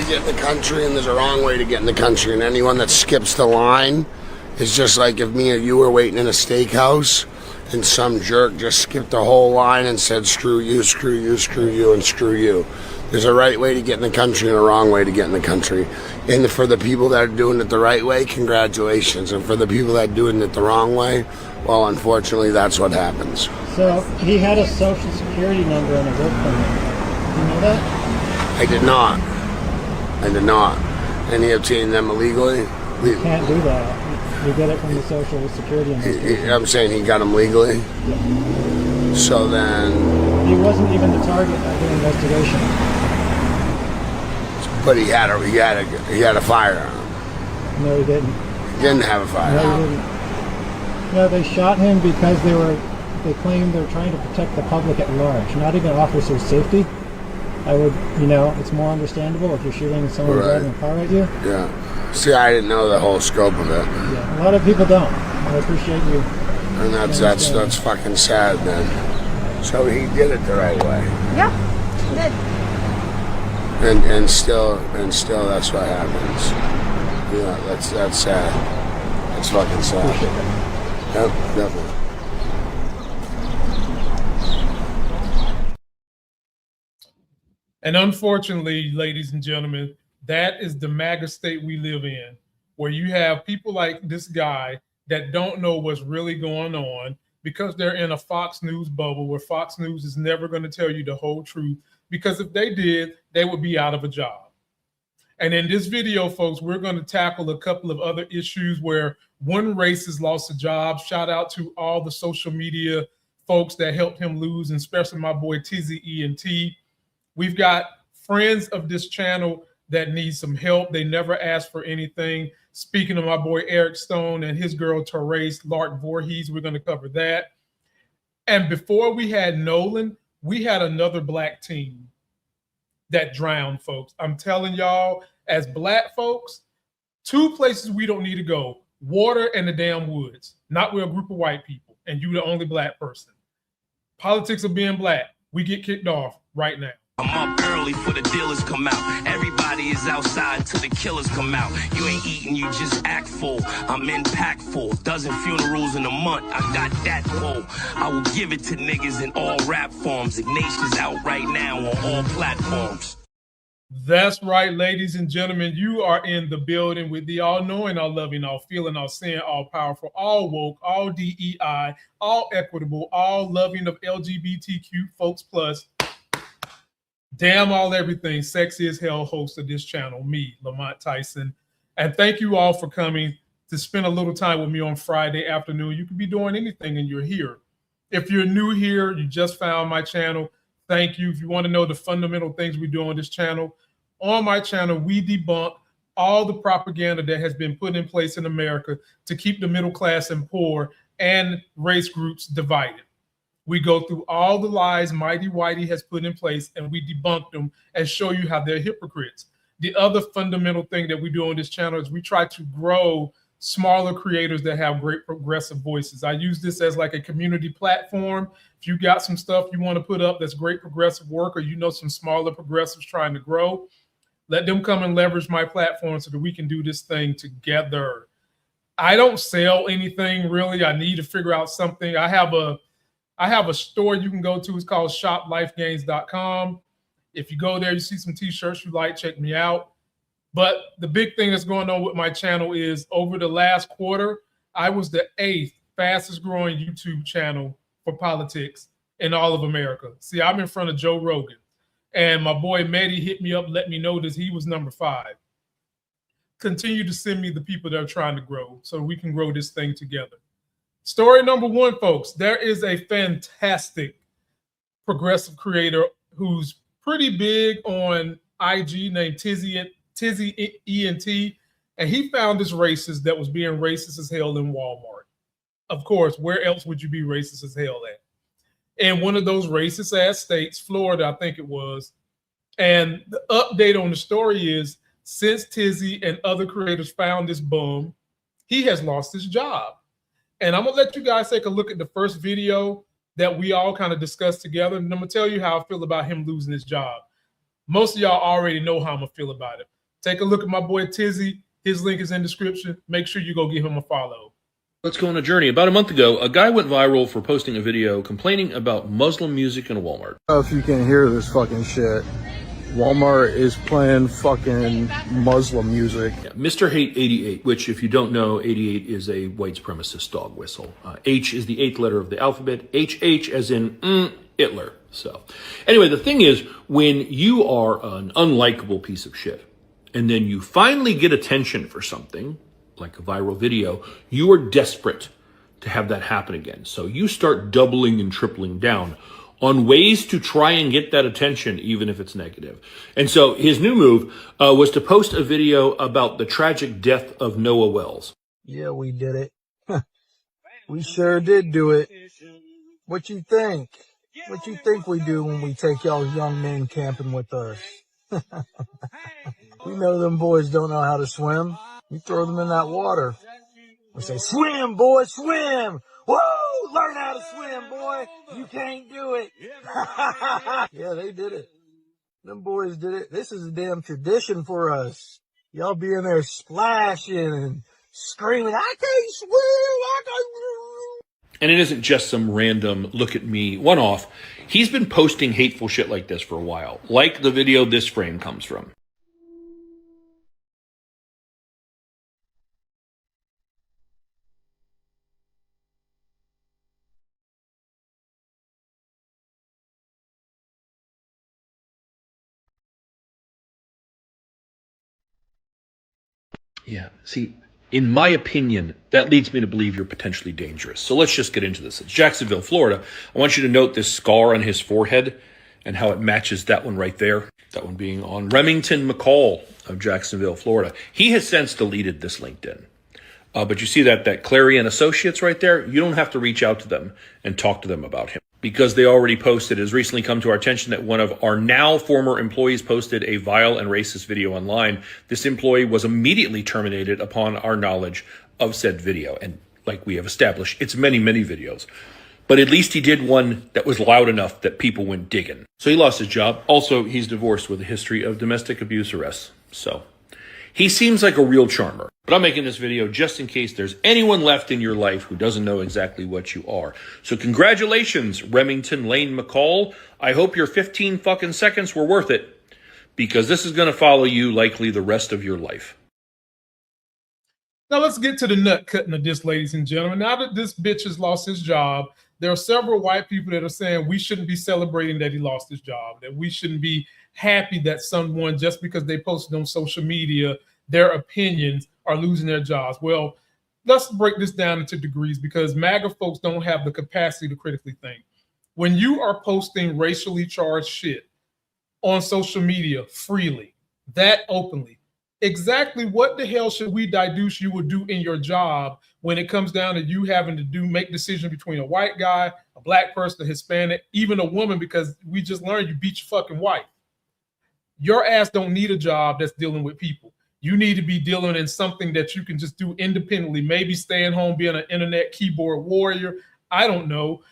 get in the country and there's a wrong way to get in the country, and anyone that skips the line is just like if me or you were waiting in a steakhouse and some jerk just skipped the whole line and said screw you, screw you, screw you, and screw you. There's a right way to get in the country and a wrong way to get in the country. And for the people that are doing it the right way, congratulations. And for the people that are doing it the wrong way, well, unfortunately, that's what happens. So he had a social security number and a work permit. Do you know that? I did not. I did not. And he obtained them illegally? You can't do that. You get it from the social security investigation. I'm saying he got them legally? Yeah. So then... He wasn't even the target of the investigation. But he had a firearm. No, he didn't. He didn't have a firearm. No, he didn't. No, they shot him because they claimed they're trying to protect the public at large, not even officer safety. I would, it's more understandable if you're shooting someone driving a car at you. Yeah. See, I didn't know the whole scope of it. Yeah, a lot of people don't. I appreciate you. And that's fucking sad then. So he did it the right way. Yeah, he did. And still that's what happens. Yeah, that's sad. It's fucking sad. Yep, definitely. And unfortunately, ladies and gentlemen, that is the MAGA state we live in, where you have people like this guy that don't know what's really going on because they're in a Fox News bubble where Fox News is never going to tell you the whole truth, because if they did, they would be out of a job. And in this video, folks, we're going to tackle a couple of other issues where one race has lost a job. Shout out to all the social media folks that helped him lose, and especially my boy TizzyEnt and D.L. We've got friends of this channel that need some help. They never asked for anything. Speaking of my boy Eric Stone and his girl Therese Lark Voorhees, we're going to cover that. And before we had Nolan, we had another black team that drowned, folks. I'm telling y'all, as black folks, two places we don't need to go: water and the damn woods. Not with a group of white people, and you the only black person. Politics of being black, we get kicked off right now. I'm up early for the dealers come out. Everybody is outside till the killers come out. You ain't eating, you just act full. I'm impactful. Dozen funerals in a month. I got that pull. I will give it to niggas in all rap forms. Ignatius out right now on all platforms. That's right, ladies and gentlemen. You are in the building with the all-knowing, all-loving, all-feeling, all-seeing, all-powerful, all-woke, all DEI, all equitable, all-loving of LGBTQ folks plus. Damn all everything, sexy as hell host of this channel, me, Lamont Tyson. And thank you all for coming to spend a little time with me on Friday afternoon. You could be doing anything and you're here. If you're new here, you just found my channel, thank you. If you want to know the fundamental things we do on this channel, on my channel, we debunk all the propaganda that has been put in place in America to keep the middle class and poor and race groups divided. We go through all the lies Mighty Whitey has put in place and we debunk them and show you how they're hypocrites. The other fundamental thing that we do on this channel is we try to grow smaller creators that have great progressive voices. I use this as like a community platform. If you got some stuff you want to put up that's great progressive work, or you know some smaller progressives trying to grow, let them come and leverage my platform so that we can do this thing together. I don't sell anything really. I need to figure out something. I have a store you can go to. It's called shoplifegains.com. If you go there, you see some t-shirts you like, check me out. But the big thing that's going on with my channel is over the last quarter, I was the 8th fastest growing YouTube channel for politics in all of America. See, I'm in front of Joe Rogan. And my boy Mehdi hit me up, let me know that he was number 5. Continue to send me the people that are trying to grow so we can grow this thing together. Story number 1, folks. There is a fantastic progressive creator who's pretty big on IG named TizzyEnt, and he found this racist that was being racist as hell in Walmart. Of course, where else would you be racist as hell at? In one of those racist ass states, Florida, I think it was. And the update on the story is, since Tizzy and other creators found this bum, he has lost his job. And I'm gonna let you guys take a look at the first video that we all kind of discussed together. And I'm gonna tell you how I feel about him losing his job. Most of y'all already know how I'm gonna feel about it. Take a look at my boy Tizzy. His link is in the description. Make sure you go give him a follow. Let's go on a journey. About a month ago, a guy went viral for posting a video complaining about Muslim music in a Walmart. If you can hear this fucking shit, Walmart is playing fucking Muslim music. Yeah, Mr. Hate 88, which if you don't know, 88 is a white supremacist dog whistle. H is the 8th letter of the alphabet. HH as in Hitler. So anyway, the thing is, when you are an unlikable piece of shit, and then you finally get attention for something, like a viral video, you are desperate to have that happen again. So you start doubling and tripling down on ways to try and get that attention, even if it's negative. And so his new move was to post a video about the tragic death of Noah Wells. Yeah, we did it. We sure did do it. What you think? What you think we do when we take y'all young men camping with us? We know them boys don't know how to swim. You throw them in that water. We say, swim, boy, swim. Whoa, learn how to swim, boy. You can't do it. Yeah, they did it. Them boys did it. This is a damn tradition for us. Y'all be in there splashing and screaming, I can't swim, I can't swim. And it isn't just some random look at me one-off. He's been posting hateful shit like this for a while, like the video this frame comes from. Yeah, see, in my opinion, that leads me to believe you're potentially dangerous. So let's just get into this. It's Jacksonville, Florida. I want you to note this scar on his forehead and how it matches that one right there. That one being on Remington McCall of Jacksonville, Florida. He has since deleted this LinkedIn. But you see that Clarion Associates right there? You don't have to reach out to them and talk to them about him, because they already posted. It has recently come to our attention that one of our now former employees posted a vile and racist video online. This employee was immediately terminated upon our knowledge of said video. And like we have established, it's many, many videos. But at least he did one that was loud enough that people went digging. So he lost his job. Also, he's divorced with a history of domestic abuse arrests. So he seems like a real charmer. But I'm making this video just in case there's anyone left in your life who doesn't know exactly what you are. So congratulations, Remington Lane McCall. I hope your 15 fucking seconds were worth it, because this is going to follow you likely the rest of your life. Now let's get to the nut cutting of this, ladies and gentlemen. Now that this bitch has lost his job, there are several white people that are saying we shouldn't be celebrating that he lost his job, that we shouldn't be happy that someone, just because they posted on social media their opinions, are losing their jobs. Well, let's break this down into degrees, because MAGA folks don't have the capacity to critically think. When you are posting racially charged shit on social media freely, that openly, exactly what the hell should we deduce you would do in your job when it comes down to you having to make decisions between a white guy, a black person, a Hispanic, even a woman, because we just learned you beat your fucking wife. Your ass don't need a job that's dealing with people. You need to be dealing in something that you can just do independently. Maybe staying home, being an internet keyboard warrior. I don't know.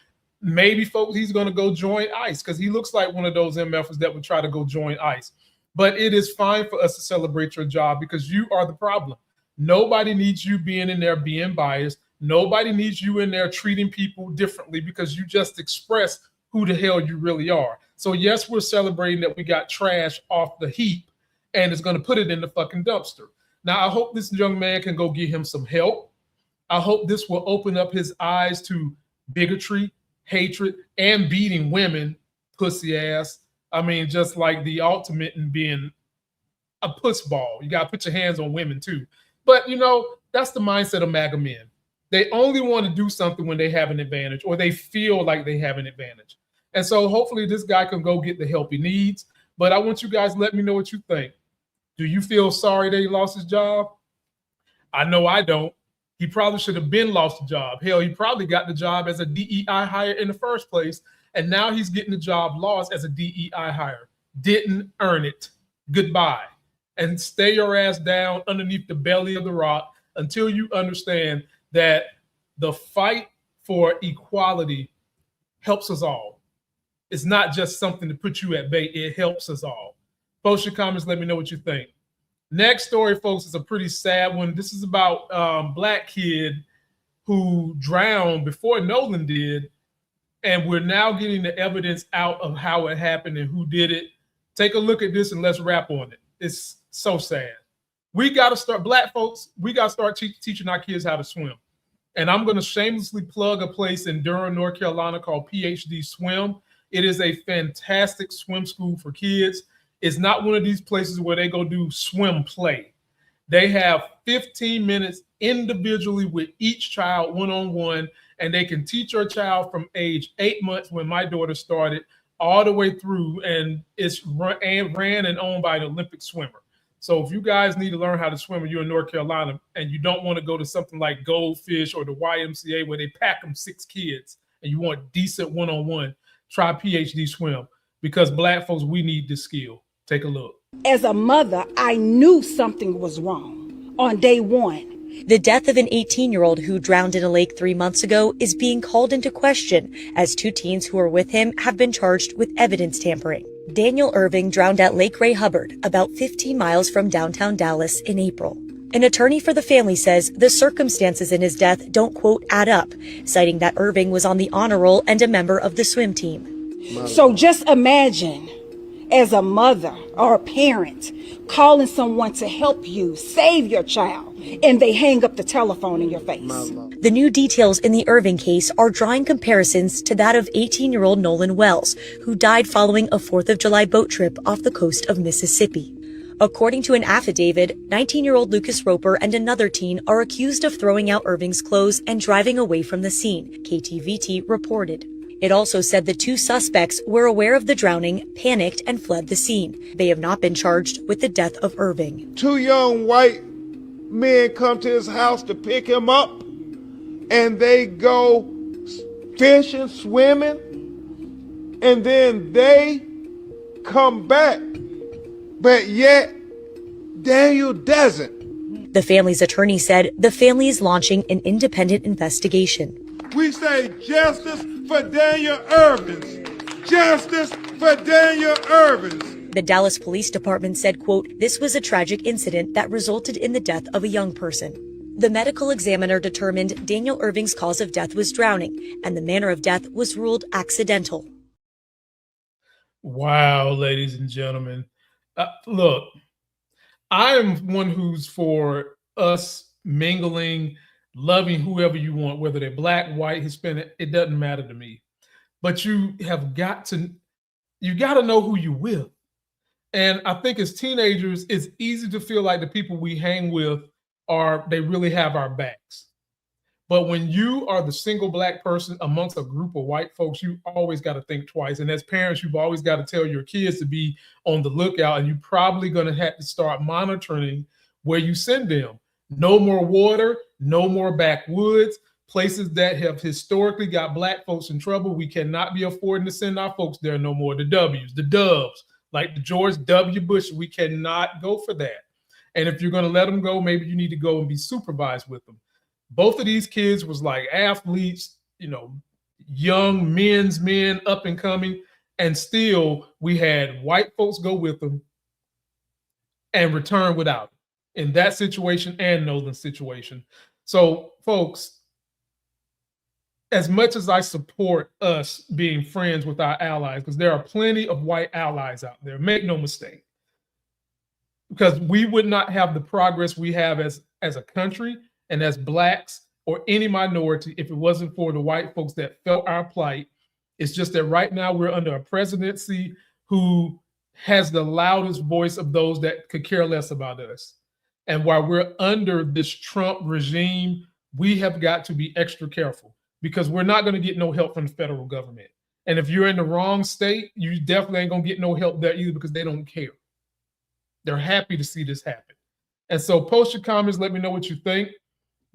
Maybe, folks, he's going to go join ICE, because he looks like one of those MFers that would try to go join ICE. But it is fine for us to celebrate your job, because you are the problem. Nobody needs you being in there being biased. Nobody needs you in there treating people differently, because you just express who the hell you really are. So yes, we're celebrating that we got trash off the heap and is going to put it in the fucking dumpster. Now, I hope this young man can go get him some help. I hope this will open up his eyes to bigotry, hatred, and beating women, pussy ass. I mean, just like the ultimate in being a puss ball. You got to put your hands on women too. But, you know, that's the mindset of MAGA men. They only want to do something when they have an advantage, or they feel like they have an advantage. And so hopefully this guy can go get the help he needs. But I want you guys to let me know what you think. Do you feel sorry that he lost his job? I know I don't. He probably should have been lost the job. Hell, he probably got the job as a DEI hire in the first place, and now he's getting the job lost as a DEI hire. Didn't earn it. Goodbye. And stay your ass down underneath the belly of the rock until you understand that the fight for equality helps us all. It's not just something to put you at bay. It helps us all. Post your comments. Let me know what you think. Next story, folks, is a pretty sad one. This is about black kid who drowned before Nolan did, and we're now getting the evidence out of how it happened and who did it. Take a look at this and let's rap on it. It's so sad. We got to start, black folks, we got to start teaching our kids how to swim. And I'm going to shamelessly plug a place in Durham, North Carolina called PhD Swim. It is a fantastic swim school for kids. It's not one of these places where they go do swim play. They have 15 minutes individually with each child, one-on-one, and they can teach your child from age 8 months, when my daughter started, all the way through, and it's ran and owned by an Olympic swimmer. So if you guys need to learn how to swim and you're in North Carolina and you don't want to go to something like Goldfish or the YMCA where they pack them 6 kids and you want decent one-on-one, try PhD Swim, because black folks, we need this skill. Take a look. As a mother, I knew something was wrong on day one. The death of an 18-year-old who drowned in a lake 3 months ago is being called into question as 2 teens who were with him have been charged with evidence tampering. Daniel Irving drowned at Lake Ray Hubbard, about 15 miles from downtown Dallas, in April. An attorney for the family says the circumstances in his death don't, quote, add up, citing that Irving was on the honor roll and a member of the swim team. So just imagine, as a mother or a parent, calling someone to help you save your child, and they hang up the telephone in your face. The new details in the Irving case are drawing comparisons to that of 18-year-old Nolan Wells, who died following a 4th of July boat trip off the coast of Mississippi. According to an affidavit, 19-year-old Lucas Roper and another teen are accused of throwing out Irving's clothes and driving away from the scene, KTVT reported. It also said the 2 suspects were aware of the drowning, panicked, and fled the scene. They have not been charged with the death of Irving. 2 young white men come to his house to pick him up, and they go fishing, swimming, and then they come back, but yet Daniel doesn't. The family's attorney said the family is launching an independent investigation. We say justice for Daniel Irving. Justice for Daniel Irving. The Dallas Police Department said, quote, this was a tragic incident that resulted in the death of a young person. The medical examiner determined Daniel Irving's cause of death was drowning, and the manner of death was ruled accidental. Wow, ladies and gentlemen. Look, I am one who's for us mingling, loving whoever you want, whether they're black, white, Hispanic, it doesn't matter to me. But you got to know who you're with. And I think as teenagers, it's easy to feel like the people we hang with they really have our backs. But when you are the single black person amongst a group of white folks, you always got to think twice. And as parents, you've always got to tell your kids to be on the lookout, and you're probably going to have to start monitoring where you send them. No more water, no more backwoods, places that have historically got black folks in trouble. We cannot be affording to send our folks there no more. The W's, the Doves, like the George W. Bush, we cannot go for that. And if you're going to let them go, maybe you need to go and be supervised with them. Both of these kids was like athletes, young men, up and coming, and still we had white folks go with them and return without them in that situation and Nolan's situation. So, folks, as much as I support us being friends with our allies, because there are plenty of white allies out there, make no mistake, because we would not have the progress we have as a country and as blacks or any minority if it wasn't for the white folks that felt our plight. It's just that right now we're under a presidency who has the loudest voice of those that could care less about us. And while we're under this Trump regime, we have got to be extra careful, because we're not going to get no help from the federal government. And if you're in the wrong state, you definitely ain't going to get no help there either, because they don't care. They're happy to see this happen. And so post your comments, let me know what you think.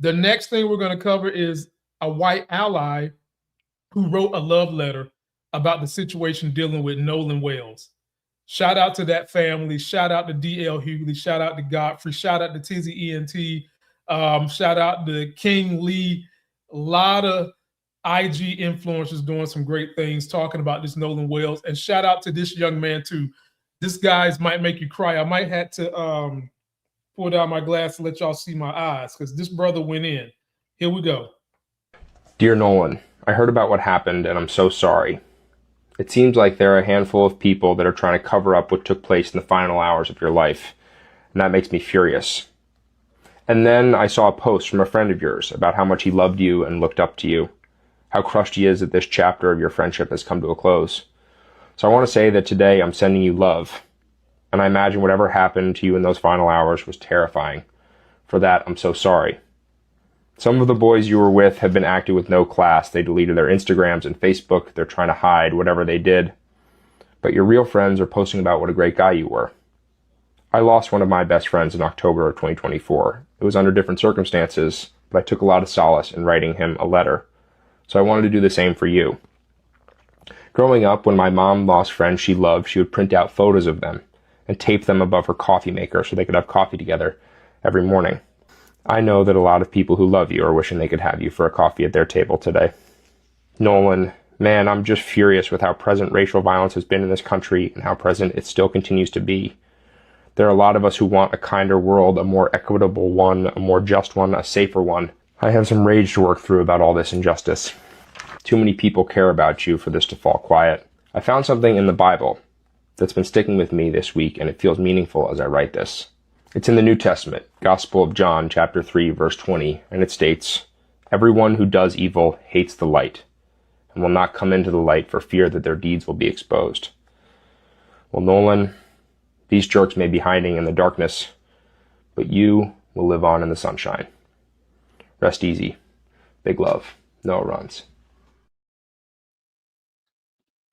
The next thing we're going to cover is a white ally who wrote a love letter about the situation dealing with Nolan Wells. Shout out to that family. Shout out to D.L. Hughley. Shout out to Godfrey. Shout out to TizzyEnt. Shout out to King Lee. A lot of IG influencers doing some great things talking about this Nolan Wells. And shout out to this young man too. This guy's might make you cry. I might have to pull down my glass to let y'all see my eyes because this brother went in. Here we go. Dear Nolan, I heard about what happened and I'm so sorry. It seems like there are a handful of people that are trying to cover up what took place in the final hours of your life, and that makes me furious. And then I saw a post from a friend of yours about how much he loved you and looked up to you, how crushed he is that this chapter of your friendship has come to a close. So I want to say that today I'm sending you love, and I imagine whatever happened to you in those final hours was terrifying. For that, I'm so sorry. Some of the boys you were with have been acting with no class. They deleted their Instagrams and Facebook. They're trying to hide whatever they did. But your real friends are posting about what a great guy you were. I lost one of my best friends in October of 2024. It was under different circumstances, but I took a lot of solace in writing him a letter. So I wanted to do the same for you. Growing up, when my mom lost friends she loved, she would print out photos of them and tape them above her coffee maker so they could have coffee together every morning. I know that a lot of people who love you are wishing they could have you for a coffee at their table today. Nolan, man, I'm just furious with how present racial violence has been in this country and how present it still continues to be. There are a lot of us who want a kinder world, a more equitable one, a more just one, a safer one. I have some rage to work through about all this injustice. Too many people care about you for this to fall quiet. I found something in the Bible that's been sticking with me this week, and it feels meaningful as I write this. It's in the New Testament, Gospel of John, chapter 3, verse 20, and it states, "Everyone who does evil hates the light, and will not come into the light for fear that their deeds will be exposed." Well, Nolan, these jerks may be hiding in the darkness, but you will live on in the sunshine. Rest easy. Big love. Noah Runs.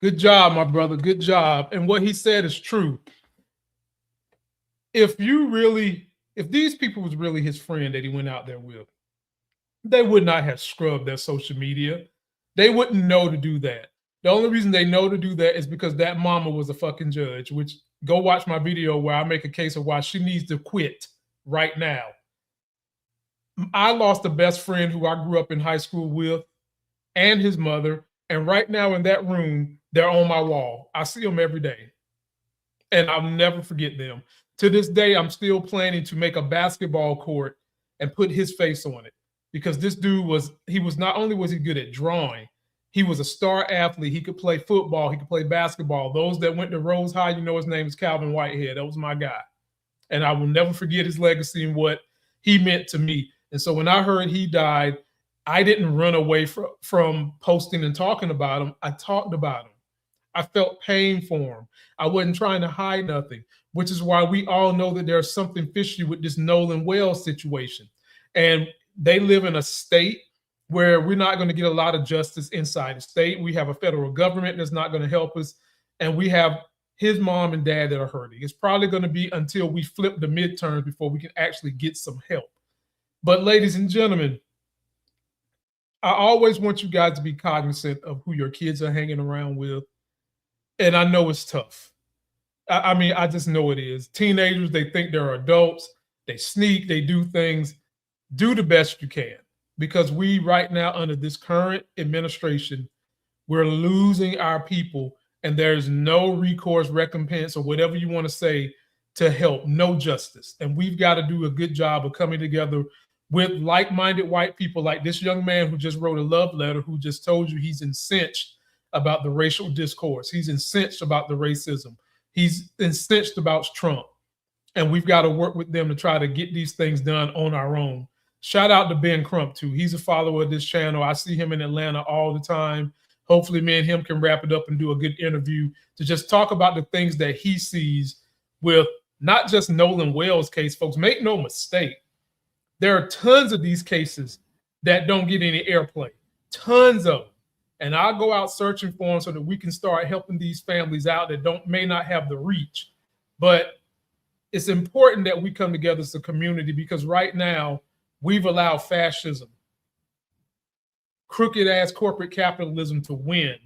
Good job, my brother. Good job. And what he said is true. If these people was really his friend that he went out there with, they would not have scrubbed their social media. They wouldn't know to do that. The only reason they know to do that is because that mama was a fucking judge, which go watch my video where I make a case of why she needs to quit right now. I lost a best friend who I grew up in high school with and his mother. And right now in that room, they're on my wall. I see them every day. And I'll never forget them. To this day, I'm still planning to make a basketball court and put his face on it. Because this dude was not only was he good at drawing, he was a star athlete. He could play football. He could play basketball. Those that went to Rose High, you know his name is Calvin Whitehead. That was my guy. And I will never forget his legacy and what he meant to me. And so when I heard he died, I didn't run away from posting and talking about him. I talked about him. I felt pain for him. I wasn't trying to hide nothing, which is why we all know that there's something fishy with this Nolan Wells situation. And they live in a state where we're not going to get a lot of justice inside the state. We have a federal government that's not going to help us. And we have his mom and dad that are hurting. It's probably going to be until we flip the midterms before we can actually get some help. But ladies and gentlemen, I always want you guys to be cognizant of who your kids are hanging around with. And I know it's tough. I mean, I just know it is. Teenagers, they think they're adults. They sneak, they do things. Do the best you can. Because we right now, under this current administration, we're losing our people. And there's no recourse, recompense, or whatever you want to say to help. No justice. And we've got to do a good job of coming together with like-minded white people like this young man who just wrote a love letter, who just told you he's incensed about the racial discourse. He's incensed about the racism. He's incensed about Trump. And we've got to work with them to try to get these things done on our own. Shout out to Ben Crump, too. He's a follower of this channel. I see him in Atlanta all the time. Hopefully, me and him can wrap it up and do a good interview to just talk about the things that he sees with not just Nolan Wells' case, folks. Make no mistake. There are tons of these cases that don't get any airplay, tons of them. And I'll go out searching for them so that we can start helping these families out that may not have the reach. But it's important that we come together as a community, because right now we've allowed fascism, crooked ass corporate capitalism to win.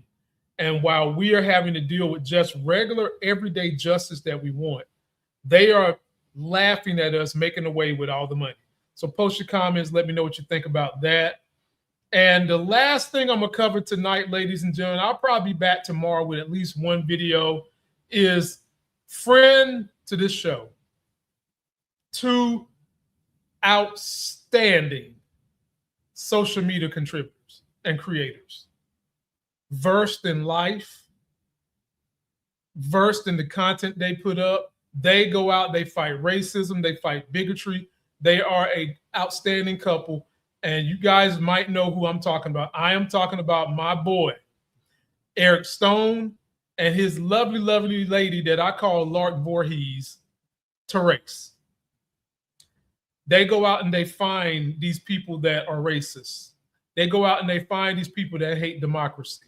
And while we are having to deal with just regular everyday justice that we want, they are laughing at us, making away with all the money. So post your comments. Let me know what you think about that. And the last thing I'm going to cover tonight, ladies and gentlemen, I'll probably be back tomorrow with at least one video, is friend to this show, to outstanding social media contributors and creators, versed in life, versed in the content they put up. They go out, they fight racism, they fight bigotry. They are an outstanding couple. And you guys might know who I'm talking about. I am talking about my boy, Eric Stone, and his lovely, lovely lady that I call Lark Voorhees, Therese. They go out and they find these people that are racist. They go out and they find these people that hate democracy.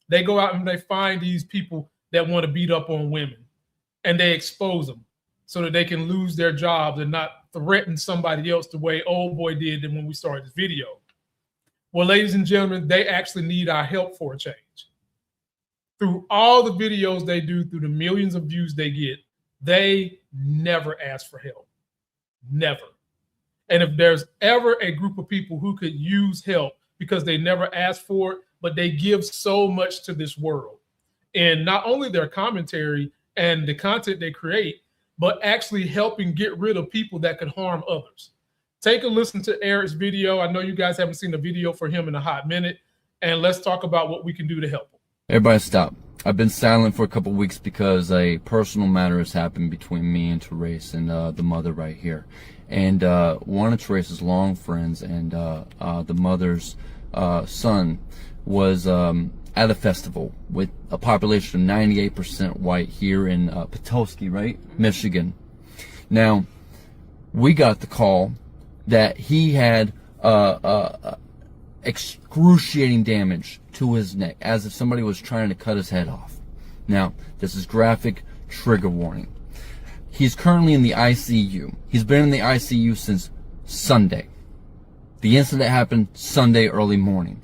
They go out and they find these people that want to beat up on women, and they expose them so that they can lose their jobs and not threaten somebody else the way old boy did when we started this video. Well, ladies and gentlemen, they actually need our help for a change. Through all the videos they do, through the millions of views they get, they never ask for help. Never. And if there's ever a group of people who could use help because they never asked for it, but they give so much to this world, and not only their commentary and the content they create, but actually helping get rid of people that could harm others. Take a listen to Eric's video. I know you guys haven't seen the video for him in a hot minute, and let's talk about what we can do to help him. Everybody stop. I've been silent for a couple weeks because a personal matter has happened between me and Therese and the mother right here. And one of Therese's long friends and the mother's son was at a festival with a population of 98% white here in Petoskey, right? Michigan. Now, we got the call that he had excruciating damage to his neck, as if somebody was trying to cut his head off. Now, this is graphic, trigger warning. He's currently in the ICU. He's been in the ICU since Sunday. The incident happened Sunday early morning.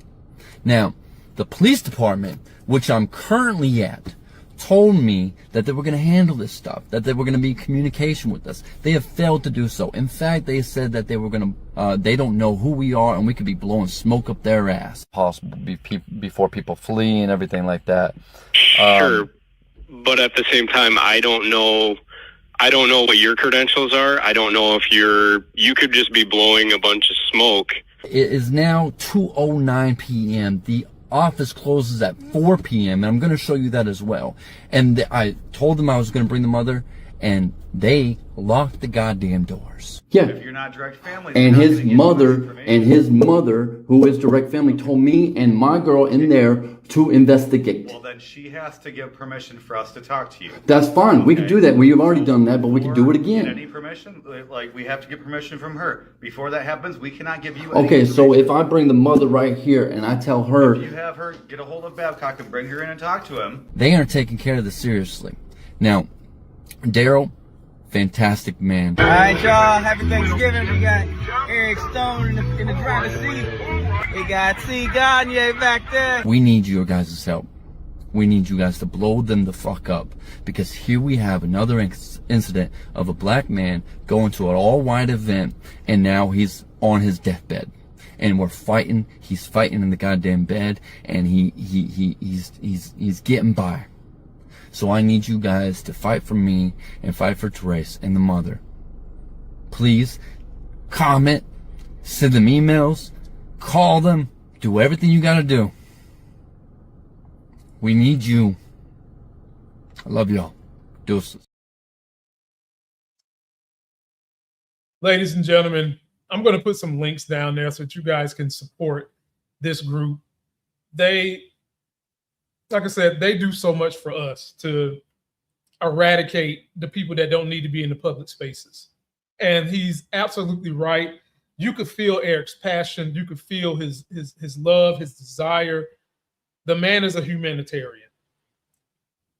Now, the police department, which I'm currently at, told me that they were going to handle this stuff, that they were going to be in communication with us. They have failed to do so. In fact, they said that they were going to, they don't know who we are and we could be blowing smoke up their ass. Possible before people flee and everything like that. Sure, but at the same time, I don't know what your credentials are. I don't know if you could just be blowing a bunch of smoke. It is now 2:09 p.m. The office closes at 4 p.m. and I'm going to show you that as well. And I told them I was going to bring the mother, and they locked the goddamn doors. Yeah. If you're not direct family, And his mother, who is direct family, told me and my girl in there to investigate. Well, then she has to give permission for us to talk to you. That's fine. Okay. We can do that. We've already done that, but we can do it again. Any permission? Like, we have to get permission from her. Before that happens, we cannot give you any permission. So if I bring the mother right here and I tell her... If you have her get a hold of Babcock and bring her in and talk to him. They aren't taking care of this seriously. Now, Daryl, fantastic man. All right, y'all. Happy Thanksgiving. We got Eric Stone in the driver's seat. We got T. Gagne back there. We need your guys' help. We need you guys to blow them the fuck up, because here we have another incident of a black man going to an all-white event, and now he's on his deathbed, and we're fighting. He's fighting in the goddamn bed, and he's getting by. So I need you guys to fight for me and fight for Therese and the mother. Please comment, send them emails, call them, do everything you gotta do. We need you. I love y'all. Deuces. Ladies and gentlemen, I'm going to put some links down there so that you guys can support this group. They, like I said, they do so much for us to eradicate the people that don't need to be in the public spaces. And he's absolutely right. You could feel Eric's passion. You could feel his love, his desire. The man is a humanitarian.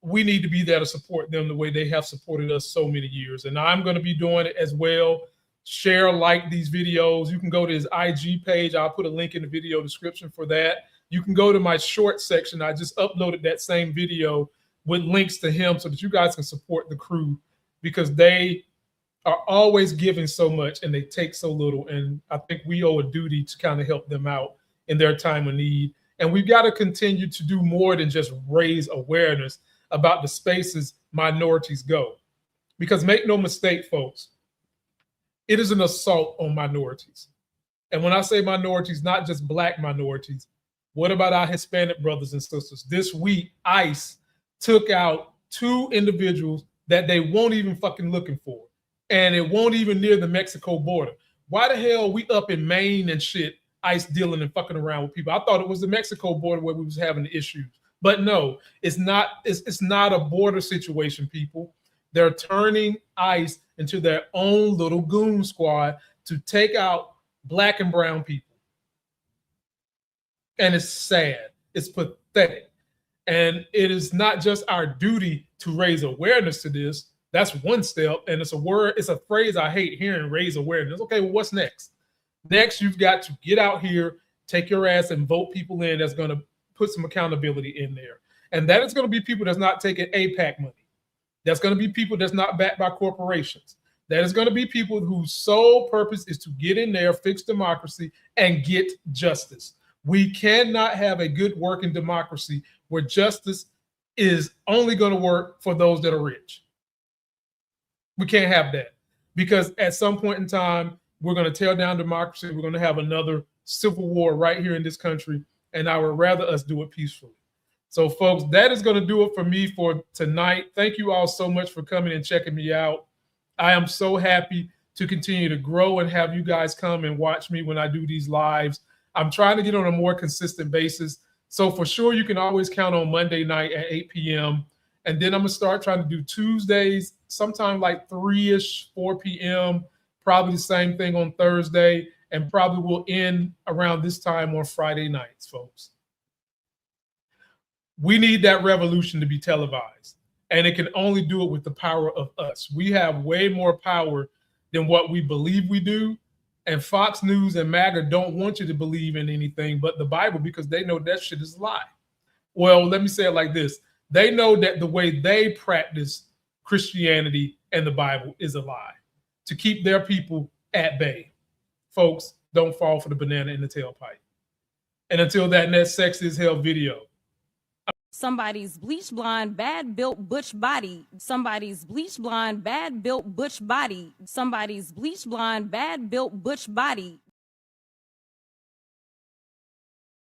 We need to be there to support them the way they have supported us so many years. And I'm going to be doing it as well. Share, like these videos. You can go to his IG page. I'll put a link in the video description for that. You can go to my short section. I just uploaded that same video with links to him so that you guys can support the crew, because they are always giving so much and they take so little. And I think we owe a duty to kind of help them out in their time of need. And we've got to continue to do more than just raise awareness about the spaces minorities go. Because make no mistake, folks, It is an assault on minorities. And when I say minorities, not just black minorities, what about our Hispanic brothers and sisters? This week, ICE took out 2 individuals that they won't even fucking looking for. And it won't even near the Mexico border. Why the hell we up in Maine and shit, ICE dealing and fucking around with people? I thought it was the Mexico border where we was having the issues. But no, it's not. It's not a border situation, people. They're turning ICE into their own little goon squad to take out black and brown people. And it's sad. It's pathetic. And it is not just our duty to raise awareness to this. That's one step. And it's a word, it's a phrase I hate hearing, raise awareness. Okay, well, what's next? Next, you've got to get out here, take your ass and vote people in that's going to put some accountability in there. And that is going to be people that's not taking AIPAC money. That's going to be people that's not backed by corporations. That is going to be people whose sole purpose is to get in there, fix democracy, and get justice. We cannot have a good working democracy where justice is only going to work for those that are rich. We can't have that, because at some point in time, we're going to tear down democracy. We're going to have another civil war right here in this country, and I would rather us do it peacefully. So, folks, that is going to do it for me for tonight. Thank you all so much for coming and checking me out. I am so happy to continue to grow and have you guys come and watch me when I do these lives. I'm trying to get on a more consistent basis. So for sure, you can always count on Monday night at 8 p.m. And then I'm going to start trying to do Tuesdays, sometime like 3-ish, 4 p.m., probably the same thing on Thursday, and probably will end around this time on Friday nights, folks. We need that revolution to be televised, and it can only do it with the power of us. We have way more power than what we believe we do, and Fox News and MAGA don't want you to believe in anything but the Bible, because they know that shit is a lie. Well, let me say it like this. They know that the way they practice Christianity and the Bible is a lie, to keep their people at bay. Folks, don't fall for the banana in the tailpipe. And until that next Sex is Hell video. Somebody's bleach blonde, bad built butch body. Somebody's bleach blonde, bad built butch body. Somebody's bleach blonde, bad built butch body.